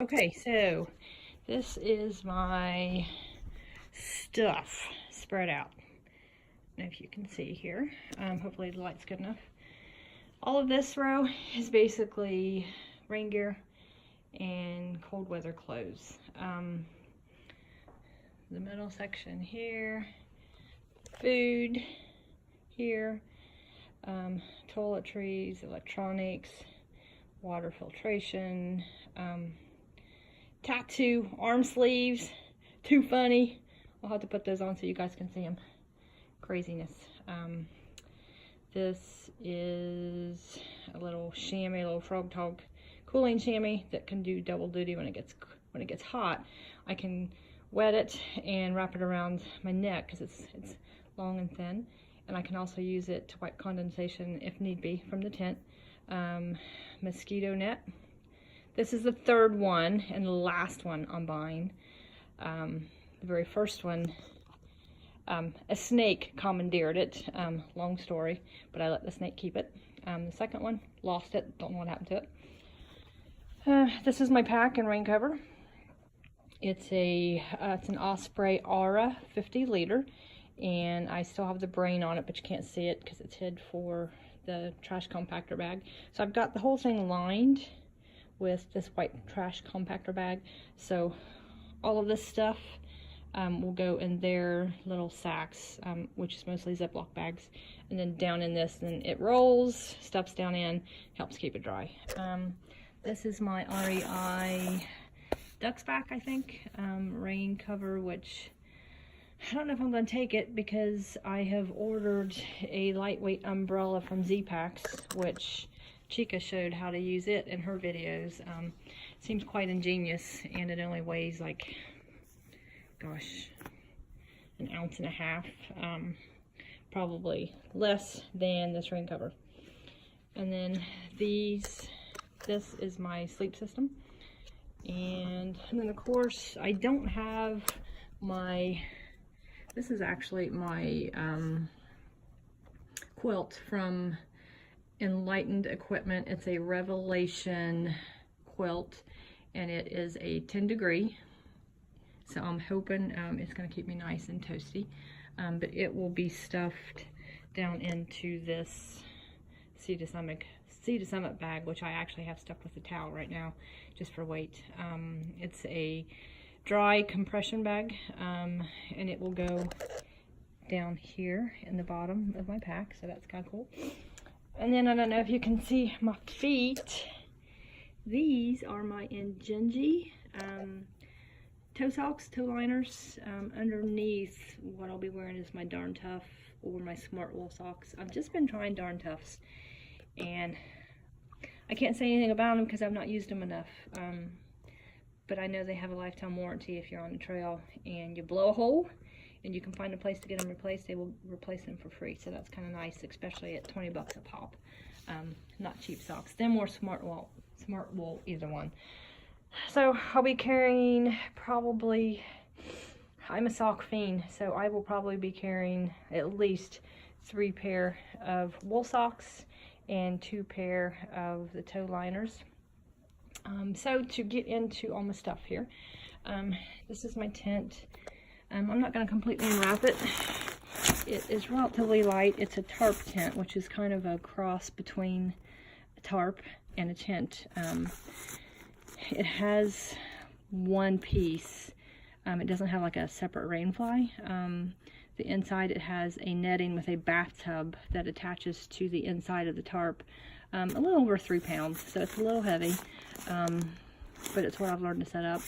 Okay, so this is my stuff spread out. I don't know if you can see here. Hopefully the light's good enough. All of this row is basically rain gear and cold weather clothes. The middle section here, food here, toiletries, electronics, water filtration, tattoo arm sleeves, too funny. I'll have to put those on so you guys can see them. Craziness. This is a little chamois, a little Frogg Togg cooling chamois that can do double duty when it gets hot. I can wet it and wrap it around my neck because it's long and thin, and I can also use it to wipe condensation if need be from the tent. Mosquito net. This is the third one and the last one I'm buying. The very first one, a snake commandeered it. Long story, but I let the snake keep it. The second one, lost it. Don't know what happened to it. This is my pack and rain cover. It's an Osprey Aura 50 liter, and I still have the brain on it, but you can't see it because it's hid for the trash compactor bag. So I've got the whole thing lined with this white trash compactor bag. So all of this stuff will go in their little sacks, which is mostly Ziploc bags, and then down in this, and it rolls, stuffs down in, helps keep it dry. This is my REI Ducks Back, I think, rain cover, which I don't know if I'm going to take it because I have ordered a lightweight umbrella from Z-Packs, which Chica showed how to use it in her videos. Seems quite ingenious, and it only weighs like, gosh, an ounce and a half, probably less than this rain cover. And then this is my sleep system. And then of course I don't have this is actually my quilt from Enlightened Equipment. It's a Revelation quilt, and it is a 10 degree. So I'm hoping it's going to keep me nice and toasty. But it will be stuffed down into this Sea to Summit bag, which I actually have stuck with a towel right now, just for weight. It's a dry compression bag, and it will go down here in the bottom of my pack, so that's kind of cool. And then I don't know if you can see my feet. These are my Injinji toe socks, toe liners. Underneath, what I'll be wearing is my Darn Tough or my Smart Wool socks. I've just been trying Darn Toughs, and I can't say anything about them because I've not used them enough. But I know they have a lifetime warranty if you're on the trail and you blow a hole and you can find a place to get them replaced, they will replace them for free. So that's kind of nice, especially at 20 bucks a pop. Not cheap socks. Them or Smart Wool, either one. So I'll be carrying probably, I'm a sock fiend, so I will probably be carrying at least 3 pair of wool socks and 2 pair of the toe liners. So to get into all my stuff here, this is my tent. I'm not going to completely unwrap it. It is relatively light. It's a tarp tent, which is kind of a cross between a tarp and a tent. It has one piece. It doesn't have like a separate rain fly. The inside, it has a netting with a bathtub that attaches to the inside of the tarp. A little over 3 pounds, so it's a little heavy, but it's what I've learned to set up.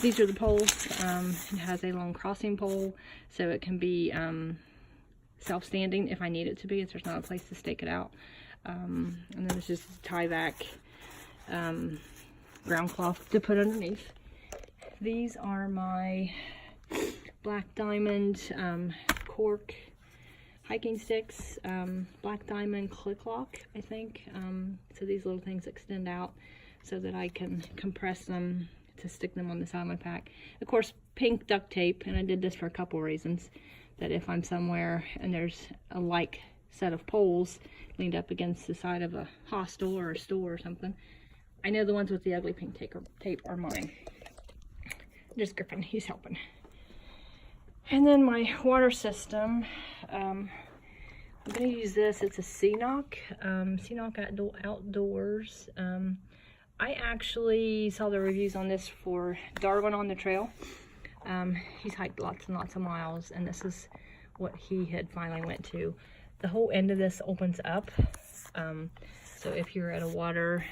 These are the poles. It has a long crossing pole, so it can be self-standing if I need it to be, if there's not a place to stake it out. And then there's just Tyvek ground cloth to put underneath. These are my Black Diamond cork hiking sticks, Black Diamond click lock, I think. So these little things extend out so that I can compress them to stick them on the side of my pack. Of course, pink duct tape, and I did this for a couple reasons. That if I'm somewhere and there's a like set of poles leaned up against the side of a hostel or a store or something, I know the ones with the ugly pink tape are mine. Just Griffin, he's helping. And then my water system, I'm going to use this. It's a CNOC, CNOC Outdoors. I actually saw the reviews on this for Darwin on the Trail. He's hiked lots and lots of miles, and this is what he had finally went to. The whole end of this opens up. So if you're at a water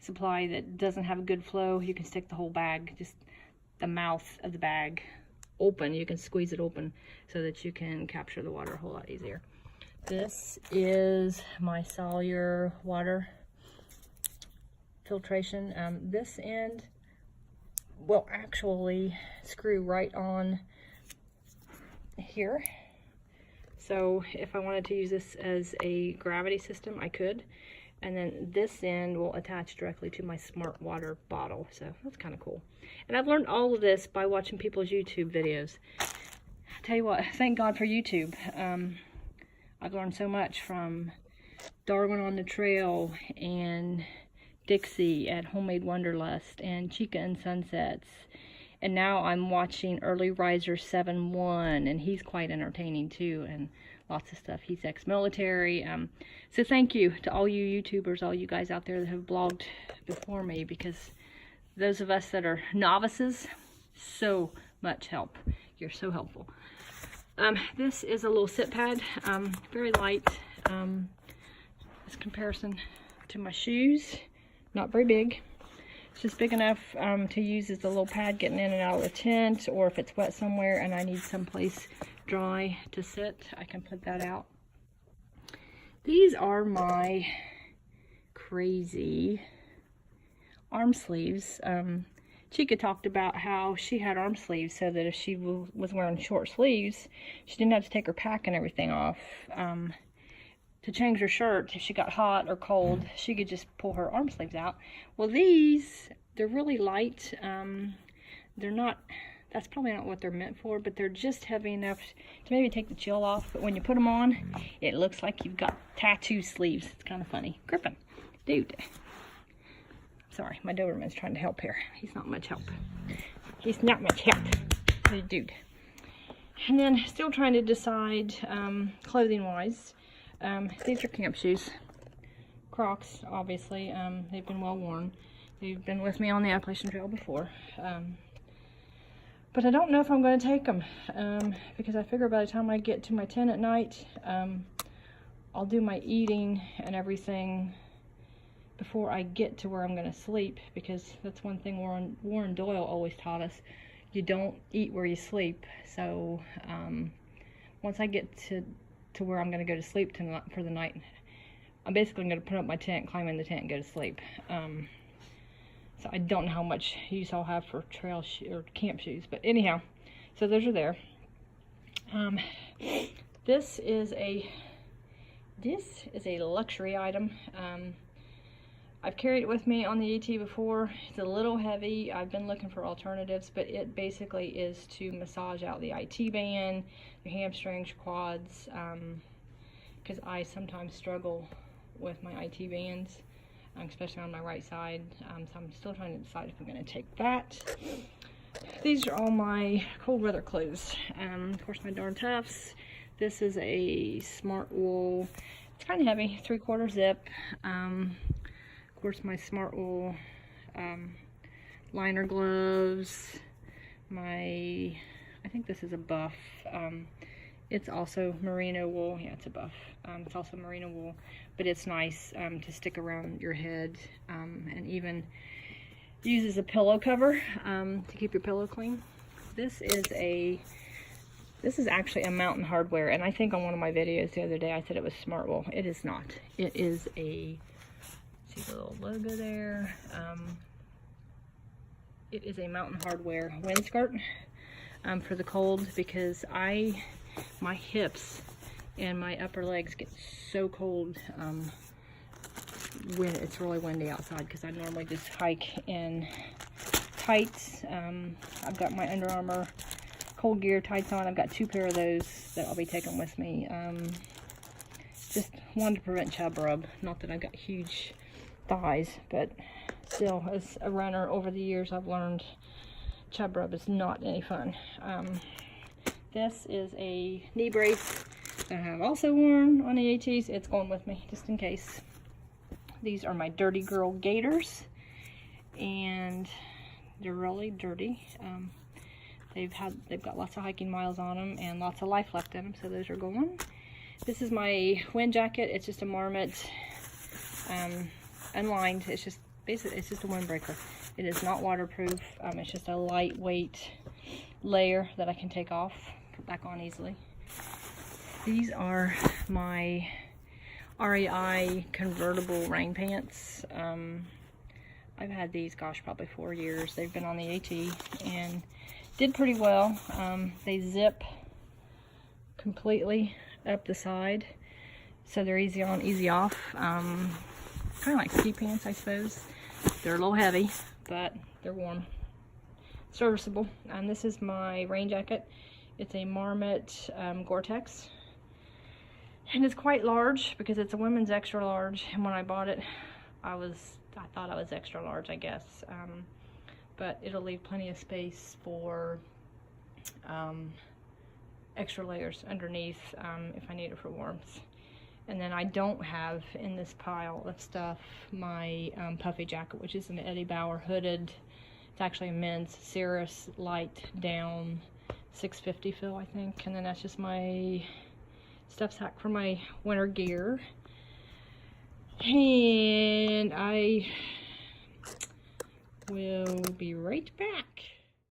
supply that doesn't have a good flow, you can stick the whole bag, just the mouth of the bag open. You can squeeze it open so that you can capture the water a whole lot easier. This is my Sawyer water filtration. This end will actually screw right on here. So if I wanted to use this as a gravity system, I could. And then this end will attach directly to my Smart Water bottle. So that's kind of cool. And I've learned all of this by watching people's YouTube videos. I tell you what, thank God for YouTube. I've learned so much from Darwin on the Trail and Dixie at Homemade Wanderlust and Chica and Sunsets. And now I'm watching Early Riser 7-1, and he's quite entertaining too, and lots of stuff. He's ex-military. So thank you to all you YouTubers, all you guys out there that have blogged before me, because those of us that are novices, so much help. You're so helpful. This is a little sit pad, very light. This comparison to my shoes, not very big. It's just big enough to use as a little pad getting in and out of the tent, or if it's wet somewhere and I need someplace dry to sit, I can put that out. These are my crazy arm sleeves. Chica talked about how she had arm sleeves so that if she was wearing short sleeves, she didn't have to take her pack and everything off. To change her shirt, if she got hot or cold, she could just pull her arm sleeves out. Well, these, they're really light. They're not, that's probably not what they're meant for, but they're just heavy enough to maybe take the chill off. But when you put them on, it looks like you've got tattoo sleeves. It's kind of funny. Griffin, dude. Sorry, my Doberman's trying to help here. He's not much help. He's not much help. Dude. And then still trying to decide clothing-wise. These are camp shoes. Crocs, obviously. They've been well worn. They've been with me on the Appalachian Trail before. But I don't know if I'm going to take them. Because I figure by the time I get to my tent at night, I'll do my eating and everything before I get to where I'm going to sleep. Because that's one thing Warren Doyle always taught us. You don't eat where you sleep. So once I get to where I'm going to go to sleep tonight for the night, I'm basically going to put up my tent, climb in the tent, and go to sleep. So I don't know how much use I'll have for trail or camp shoes, but anyhow, so those are there. This is a luxury item. I've carried it with me on the AT before. It's a little heavy. I've been looking for alternatives, but it basically is to massage out the IT band, your hamstrings, your quads, because I sometimes struggle with my IT bands, especially on my right side. So I'm still trying to decide if I'm going to take that. These are all my cold weather clothes. Of course, my Darn Toughs. This is a Smart Wool. It's kind of heavy, 3/4 zip. Of course, my Smart Wool liner gloves. I think this is a Buff. It's also merino wool. Yeah, it's a Buff. It's also merino wool, but it's nice to stick around your head, and even use as a pillow cover to keep your pillow clean. This is actually a Mountain Hardwear, and I think on one of my videos the other day I said it was Smart Wool. It is not. It is a, see the little logo there. It is a Mountain Hardwear wind skirt for the cold, because my hips and my upper legs get so cold when it's really windy outside, because I normally just hike in tights. I've got my Under Armour Cold Gear tights on. I've got 2 pair of those that I'll be taking with me. Just one to prevent chub rub. Not that I've got huge thighs, but still, as a runner over the years, I've learned chub rub is not any fun. This is a knee brace that I have also worn on AATs. It's going with me just in case. These are my Dirty Girl gaiters, and they're really dirty. They've got lots of hiking miles on them and lots of life left in them, so those are going. This is my wind jacket. It's just a Marmot, unlined. It's just basically, it's just a windbreaker. It is not waterproof. It's just a lightweight layer that I can take off, put back on easily. These are my REI convertible rain pants. I've had these, gosh, probably 4 years. They've been on the AT and did pretty well. They zip completely up the side, so they're easy on, easy off. Kind of like ski pants, I suppose. They're a little heavy, but they're warm, serviceable. This is my rain jacket. It's a Marmot Gore-Tex, and it's quite large because it's a women's extra large. And when I bought it, I thought I was extra large, I guess. But it'll leave plenty of space for extra layers underneath if I need it for warmth. And then I don't have in this pile of stuff my puffy jacket, which is an Eddie Bauer hooded. It's actually a men's Cirrus light down 650 fill, I think. And then that's just my stuff sack for my winter gear. And I will be right back.